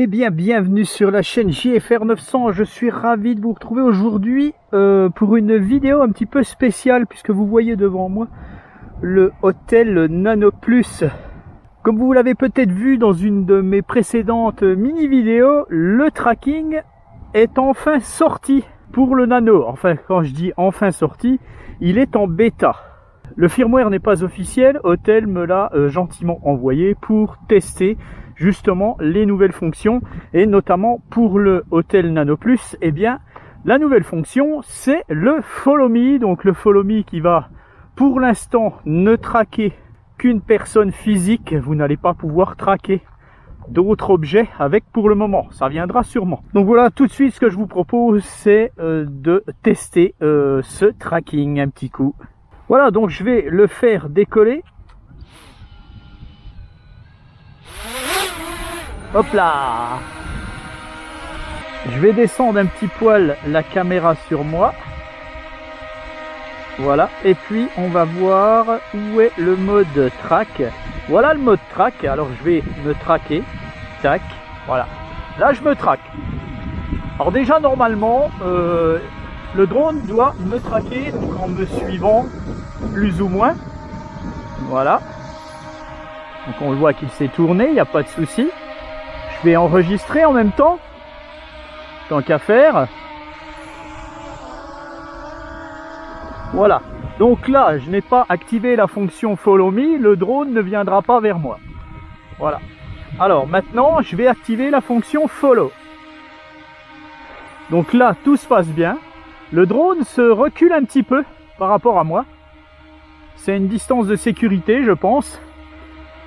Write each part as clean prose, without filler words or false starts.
Eh bien, bienvenue sur la chaîne JFR 900. Je suis ravi de vous retrouver aujourd'hui pour une vidéo un petit peu spéciale, puisque vous voyez devant moi le hôtel Nano Plus. Comme vous l'avez peut-être vu dans une de mes précédentes mini-vidéos, le tracking est enfin sorti pour le Nano. Enfin, quand je dis enfin sorti, il est en bêta. Le firmware n'est pas officiel, Hôtel me l'a gentiment envoyé pour tester justement les nouvelles fonctions, et notamment pour le Hôtel Nano Plus, eh bien la nouvelle fonction c'est le Follow Me. Donc le Follow Me qui va pour l'instant ne traquer qu'une personne physique. Vous n'allez pas pouvoir traquer d'autres objets avec pour le moment, ça viendra sûrement. Donc voilà, tout de suite ce que je vous propose c'est de tester ce tracking un petit coup. Voilà, donc je vais le faire décoller. Hop là! Je vais descendre un petit poil la caméra sur moi. Voilà, et puis on va voir où est le mode track. Voilà le mode track, alors je vais me traquer. Tac, voilà. Là je me traque. Alors déjà normalement, le drone doit me traquer donc en me suivant plus ou moins. Voilà. Donc on le voit qu'il s'est tourné, il n'y a pas de souci. Je vais enregistrer en même temps, tant qu'à faire. Voilà. Donc là, je n'ai pas activé la fonction Follow Me, le drone ne viendra pas vers moi. Voilà. Alors maintenant, je vais activer la fonction Follow. Donc là, tout se passe bien. Le drone se recule un petit peu par rapport à moi. C'est une distance de sécurité, je pense.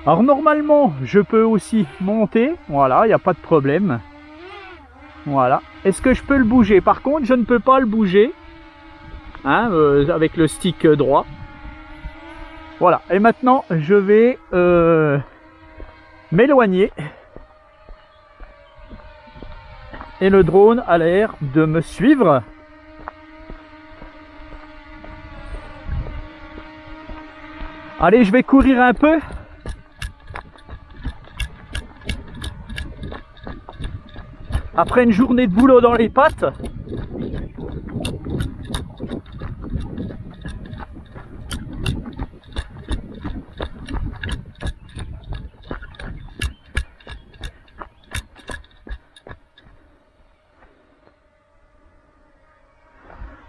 Alors normalement, je peux aussi monter. Voilà, il n'y a pas de problème. Voilà. Est-ce que je peux le bouger? Par contre, je ne peux pas le bouger. Hein, avec le stick droit. Voilà. Et maintenant, je vais m'éloigner. Et le drone a l'air de me suivre. Allez, je vais courir un peu. Après une journée de boulot dans les pattes.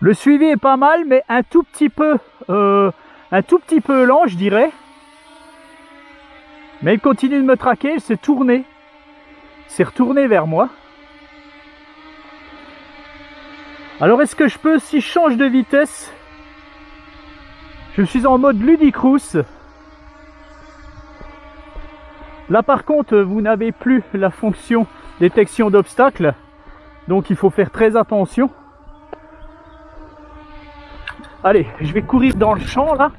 Le suivi est pas mal, mais un tout petit peu lent, je dirais. Mais il continue de me traquer, il s'est tourné. Il s'est retourné vers moi. Alors est-ce que je peux, si je change de vitesse, je suis en mode ludicrous. Là par contre, vous n'avez plus la fonction détection d'obstacles. Donc il faut faire très attention. Allez, je vais courir dans le champ là.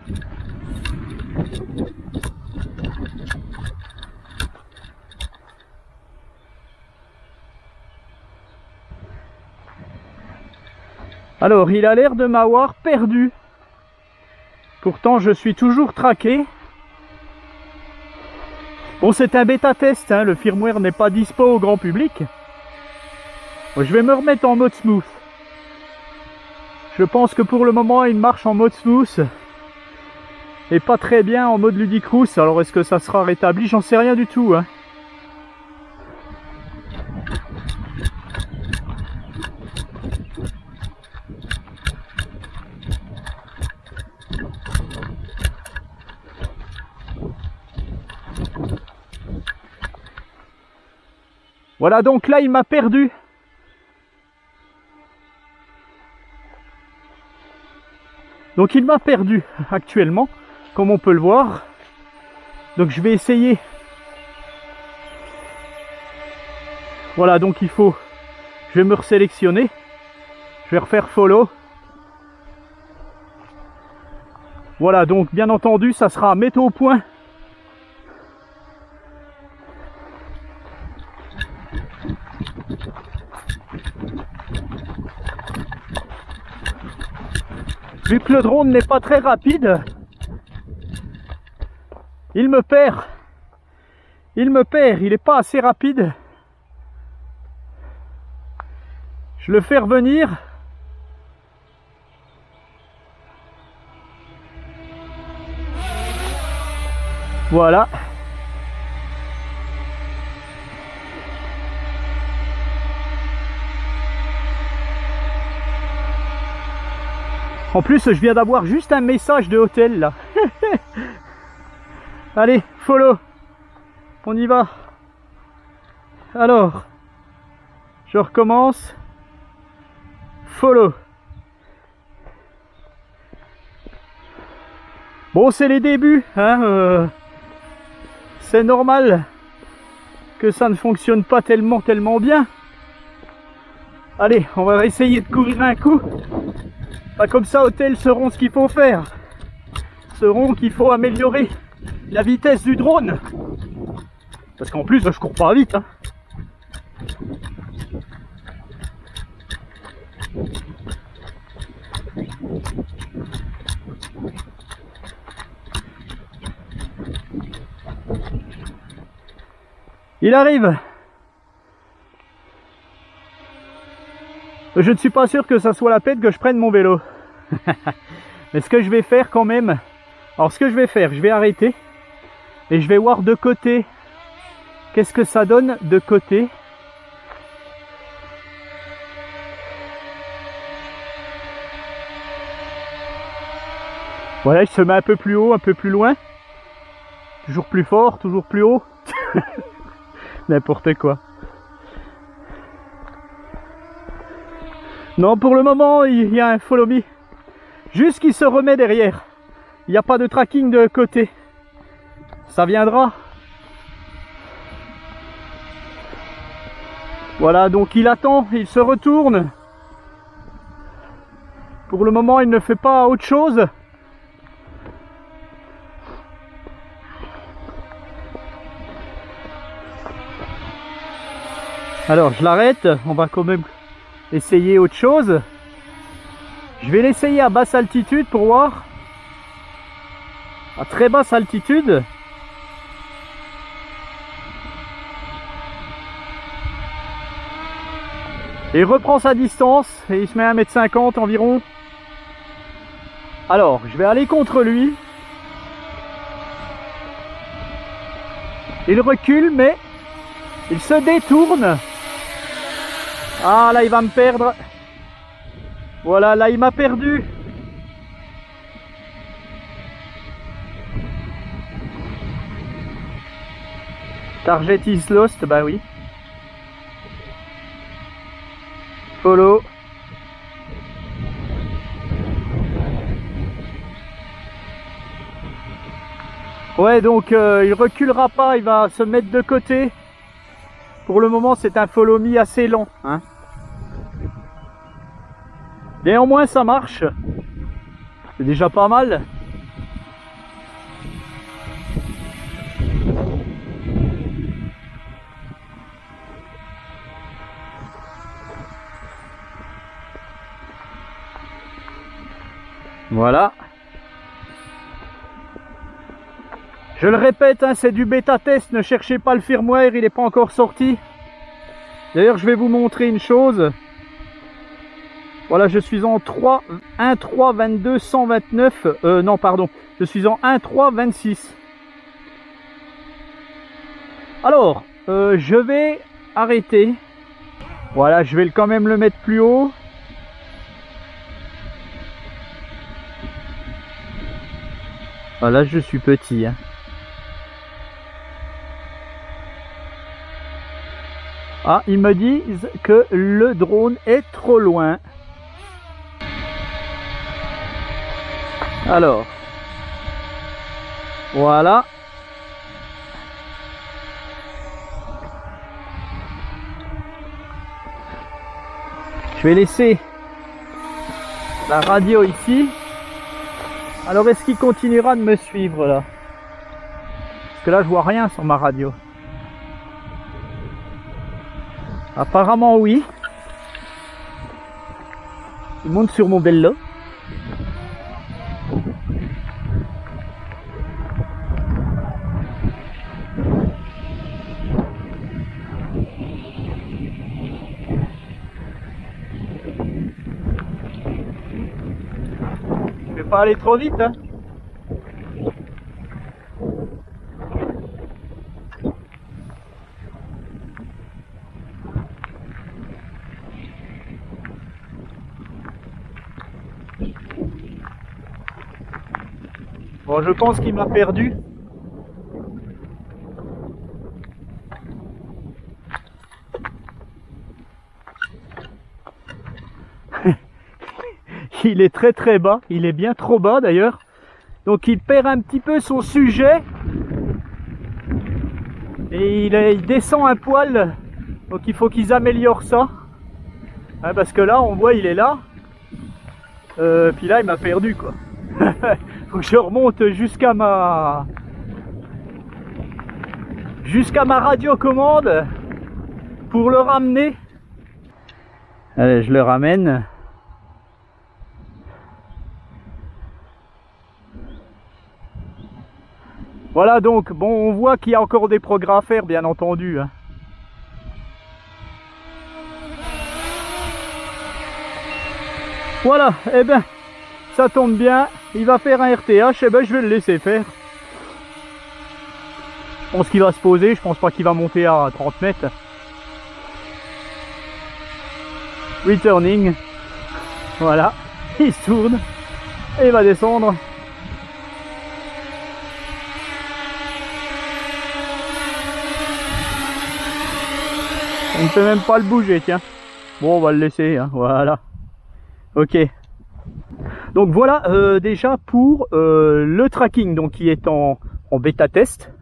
Alors, il a l'air de m'avoir perdu. Pourtant, je suis toujours traqué. Bon, c'est un bêta test, hein, le firmware n'est pas dispo au grand public. Bon, je vais me remettre en mode smooth. Je pense que pour le moment, il marche en mode smooth. Et pas très bien en mode ludicrous. Alors, est-ce que ça sera rétabli? J'en sais rien du tout, hein. Voilà, donc là il m'a perdu. Donc il m'a perdu actuellement, comme on peut le voir. Donc je vais essayer. Voilà, donc il faut... Je vais me resélectionner. Je vais refaire follow. Voilà, donc bien entendu, ça sera mettre au point. Vu que le drone n'est pas très rapide, il me perd. Il n'est pas assez rapide. Je le fais revenir. Voilà. En plus, je viens d'avoir juste un message de hôtel là. Allez, follow. On y va. Alors, je recommence. Follow. Bon, c'est les débuts, hein. C'est normal que ça ne fonctionne pas tellement bien. Allez, on va essayer de courir un coup. Bah, comme ça, hôtel sauront ce qu'il faut faire. Sauront qu'il faut améliorer la vitesse du drone. Parce qu'en plus, je cours pas vite, hein. Il arrive. Je ne suis pas sûr que ça soit la peine que je prenne mon vélo. Mais ce que je vais faire quand même, alors ce que je vais faire, je vais arrêter et je vais voir de côté. Qu'est-ce que ça donne de côté? Voilà, il se met un peu plus haut, un peu plus loin. Toujours plus fort, toujours plus haut. N'importe quoi. Non, pour le moment, il y a un follow me. Juste qu'il se remet derrière. Il n'y a pas de tracking de côté. Ça viendra. Voilà, donc il attend, il se retourne. Pour le moment, il ne fait pas autre chose. Alors, je l'arrête. On va quand même essayer autre chose. Je vais l'essayer à basse altitude pour voir. À très basse altitude. Et il reprend sa distance et il se met à 1,50 m environ. Alors, je vais aller contre lui. Il recule, mais il se détourne. Ah, là, il va me perdre. Voilà, là, il m'a perdu. Target is lost, bah oui. Follow. Ouais, donc il reculera pas, il va se mettre de côté. Pour le moment, c'est un follow me assez lent, hein. Néanmoins, ça marche. C'est déjà pas mal. Voilà. Je le répète, hein, c'est du bêta test, ne cherchez pas le firmware, il n'est pas encore sorti. D'ailleurs, je vais vous montrer une chose. Voilà, je suis en 1.3 22 129. Non, pardon, je suis en 1.3 26. Alors, je vais arrêter. Voilà, je vais quand même le mettre plus haut. Voilà, je suis petit, hein. Ah, ils me disent que le drone est trop loin. Alors, voilà. Je vais laisser la radio ici. Alors, est-ce qu'il continuera de me suivre là? Parce que là, je vois rien sur ma radio. Apparemment, oui. Il monte sur mon vélo. pas aller trop vite, hein. Bon, je pense qu'il m'a perdu. Il est très très bas, il est bien trop bas d'ailleurs. Donc il perd un petit peu son sujet. Et il descend un poil. Donc il faut qu'ils améliorent ça. Hein, parce que là, on voit, il est là. Puis là, il m'a perdu quoi. Faut que je remonte jusqu'à ma radiocommande pour le ramener. Allez, je le ramène. Voilà donc, bon, on voit qu'il y a encore des progrès à faire, bien entendu. Hein. Voilà, eh bien, ça tombe bien, il va faire un RTH, eh ben je vais le laisser faire. Je pense qu'il va se poser, je pense pas qu'il va monter à 30 mètres. Returning, voilà, il se tourne et il va descendre. On ne peut même pas le bouger, tiens. Bon, on va le laisser, hein, voilà. Ok. Donc voilà déjà pour le tracking, donc qui est en bêta test.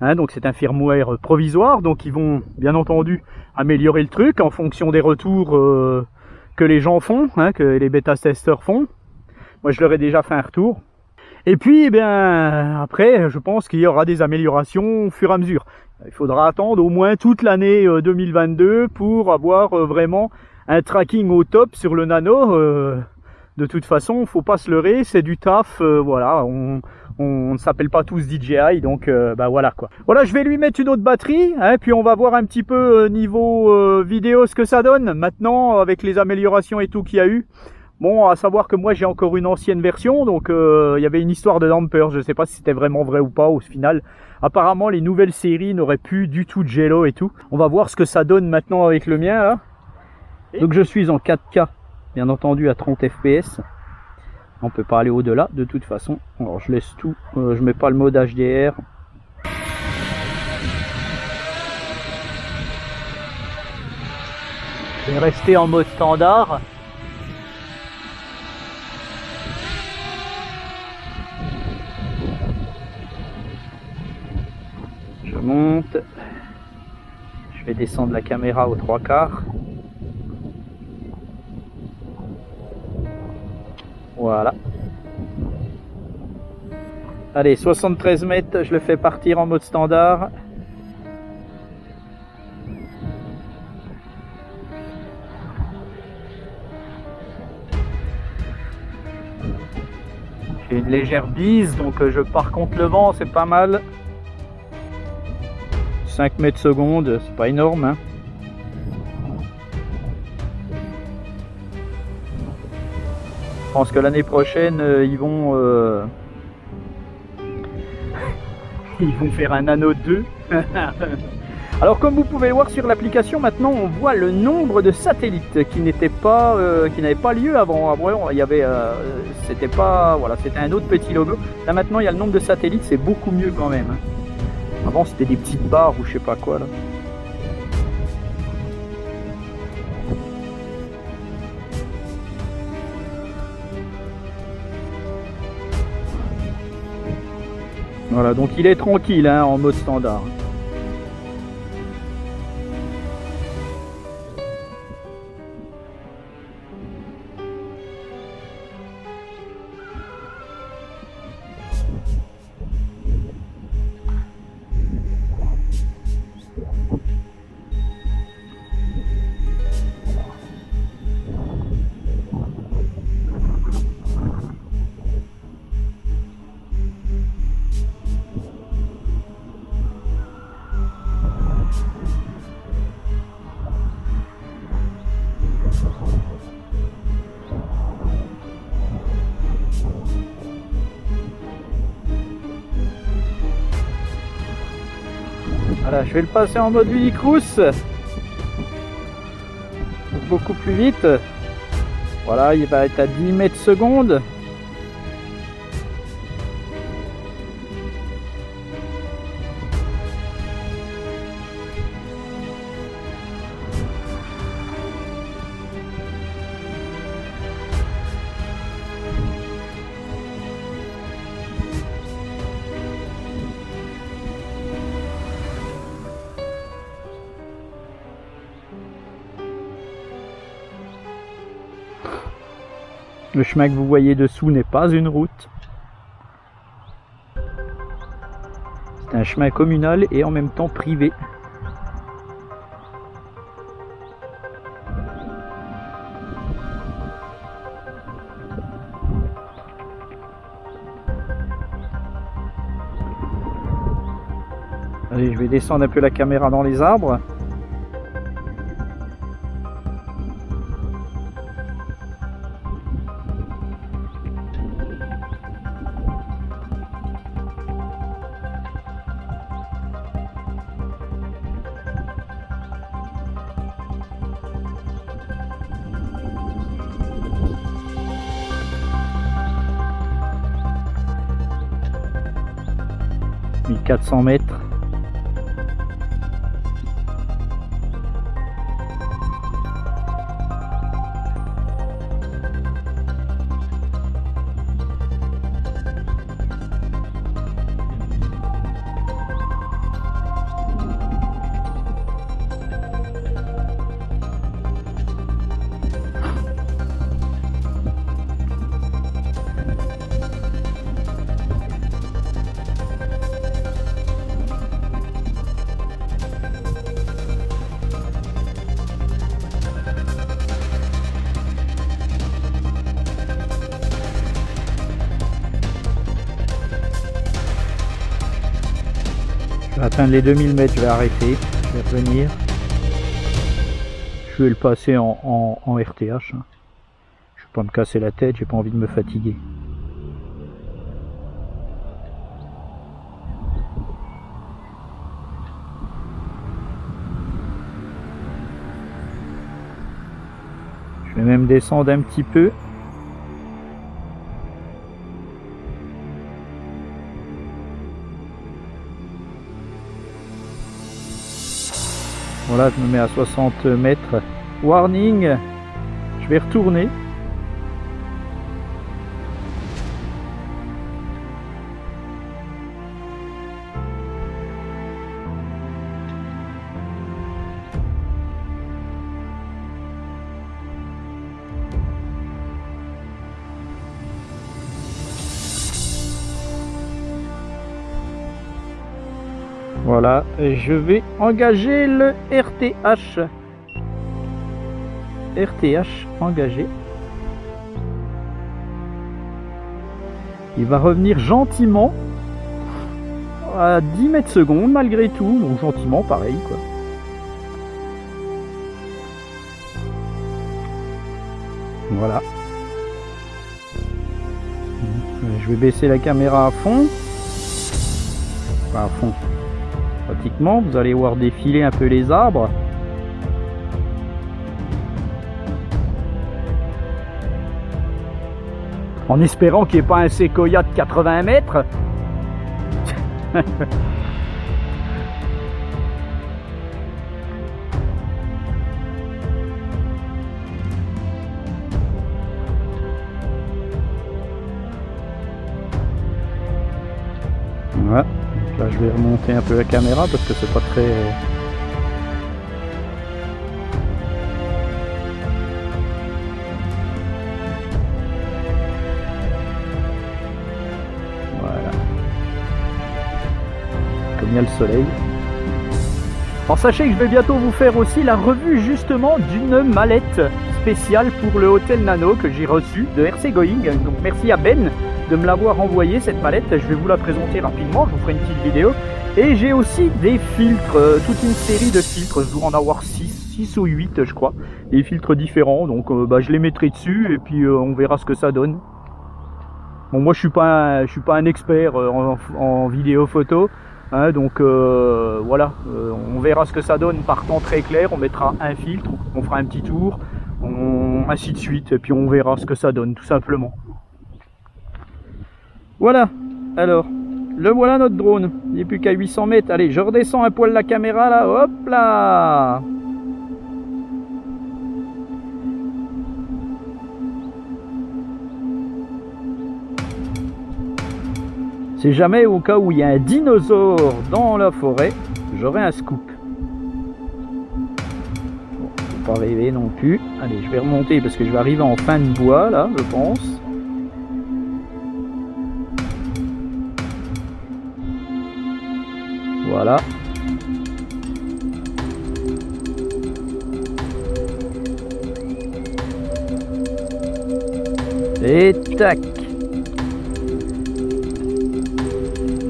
Hein, donc c'est un firmware provisoire, donc ils vont bien entendu améliorer le truc en fonction des retours que les gens font, hein, que les bêta testeurs font. Moi je leur ai déjà fait un retour. Et puis eh bien après je pense qu'il y aura des améliorations au fur et à mesure. Il faudra attendre au moins toute l'année 2022 pour avoir vraiment un tracking au top sur le Nano. De toute façon, faut pas se leurrer, c'est du taf, voilà, on ne s'appelle pas tous DJI, donc bah voilà quoi. Voilà, je vais lui mettre une autre batterie, hein, puis on va voir un petit peu niveau vidéo ce que ça donne. Maintenant, avec les améliorations et tout qu'il y a eu. Bon, à savoir que moi j'ai encore une ancienne version, donc il y avait une histoire de damper, je sais pas si c'était vraiment vrai ou pas au final. Apparemment les nouvelles séries n'auraient plus du tout de gelo et tout. On va voir ce que ça donne maintenant avec le mien là. Donc je suis en 4K, bien entendu à 30 fps. On peut pas aller au-delà de toute façon. Alors je laisse tout, je mets pas le mode HDR. Je vais rester en mode standard. Je monte, je vais descendre la caméra aux 3/4. Voilà. Allez, 73 mètres, je le fais partir en mode standard. J'ai une légère bise, donc je pars contre le vent, c'est pas mal. 5 mètres secondes, c'est pas énorme. Hein. Je pense que l'année prochaine, ils vont faire un Nano 2. Alors comme vous pouvez le voir sur l'application, maintenant on voit le nombre de satellites qui n'avaient pas lieu avant. Avant il y avait, c'était pas, voilà, c'était un autre petit logo. Là maintenant il y a le nombre de satellites, c'est beaucoup mieux quand même. Hein. Avant c'était des petites barres ou je sais pas quoi là. Voilà, donc il est tranquille hein, en mode standard. Voilà, je vais le passer en mode Unicruise. Beaucoup plus vite. Voilà, il va être à 10 mètres secondes. Le chemin que vous voyez dessous n'est pas une route. C'est un chemin communal et en même temps privé. Allez, je vais descendre un peu la caméra dans les arbres. « 1400 mètres. » Je vais atteindre les 2000 mètres, je vais arrêter, je vais revenir. Je vais le passer en RTH. Je ne vais pas me casser la tête, j'ai pas envie de me fatiguer. Je vais même descendre un petit peu. Voilà, je me mets à 60 mètres. Warning, je vais retourner. Voilà, je vais engager le RTH. RTH engagé. Il va revenir gentiment à 10 mètres secondes malgré tout. Donc gentiment, pareil quoi. Voilà. Je vais baisser la caméra à fond. Enfin, à fond. Pratiquement, vous allez voir défiler un peu les arbres. En espérant qu'il n'y ait pas un séquoia de 80 mètres. Voilà. Là, je vais remonter un peu la caméra parce que c'est pas très... Voilà. Comme il y a le soleil. Alors sachez que je vais bientôt vous faire aussi la revue justement d'une mallette spéciale pour le Hôtel Nano que j'ai reçu de RC Going. Donc merci à Ben de me l'avoir envoyé cette mallette. Je vais vous la présenter rapidement, je vous ferai une petite vidéo. Et j'ai aussi des filtres, toute une série de filtres, je dois en avoir 6 ou 8 je crois. Des filtres différents, donc je les mettrai dessus et puis on verra ce que ça donne. Bon, moi je suis pas un expert en vidéo photo, Hein, donc voilà, on verra ce que ça donne par temps très clair. On mettra un filtre, on fera un petit tour, ainsi de suite, et puis on verra ce que ça donne tout simplement. Voilà, alors le voilà notre drone, il n'est plus qu'à 800 mètres. Allez, je redescends un poil la caméra là, hop là. C'est jamais au cas où il y a un dinosaure dans la forêt, j'aurai un scoop. Bon, faut pas rêver non plus. Allez, je vais remonter parce que je vais arriver en fin de bois là, je pense. Voilà. Et tac.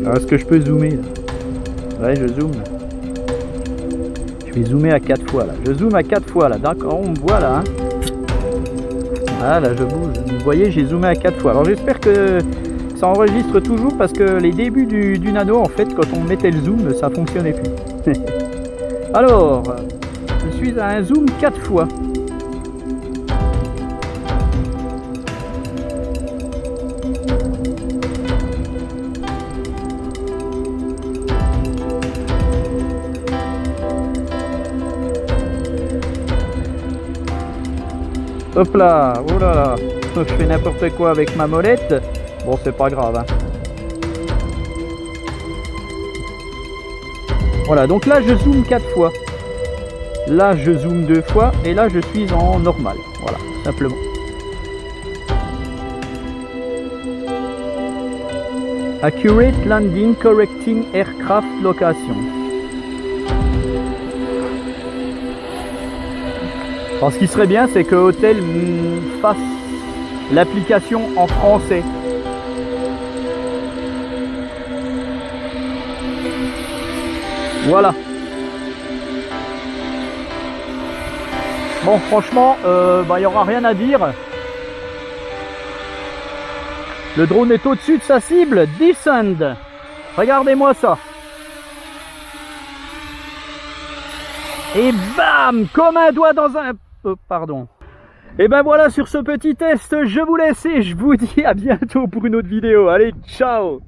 Alors, est-ce que je peux zoomer là? Ouais, je zoome. Je vais zoomer à 4 fois là. Je zoome à 4 fois là. D'accord, on me voit là. Hein. Ah là, je bouge. Vous voyez, j'ai zoomé à 4 fois. Alors j'espère que ça enregistre toujours parce que les débuts du nano, en fait, quand on mettait le zoom, ça fonctionnait plus. Alors, je suis à un zoom 4 fois. Hop là, oh là là, je fais n'importe quoi avec ma molette. Bon, c'est pas grave. Hein. Voilà, donc là je zoome 4 fois. Là je zoome 2 fois et là je suis en normal. Voilà, simplement. Accurate landing correcting aircraft location. Alors, ce qui serait bien, c'est que Hotel fasse l'application en français. Voilà. Bon, franchement, il n'y aura rien à dire. Le drone est au-dessus de sa cible. Descend. Regardez-moi ça. Et bam, comme un doigt dans un... pardon. Et ben voilà, sur ce petit test, je vous laisse et je vous dis à bientôt pour une autre vidéo. Allez, ciao!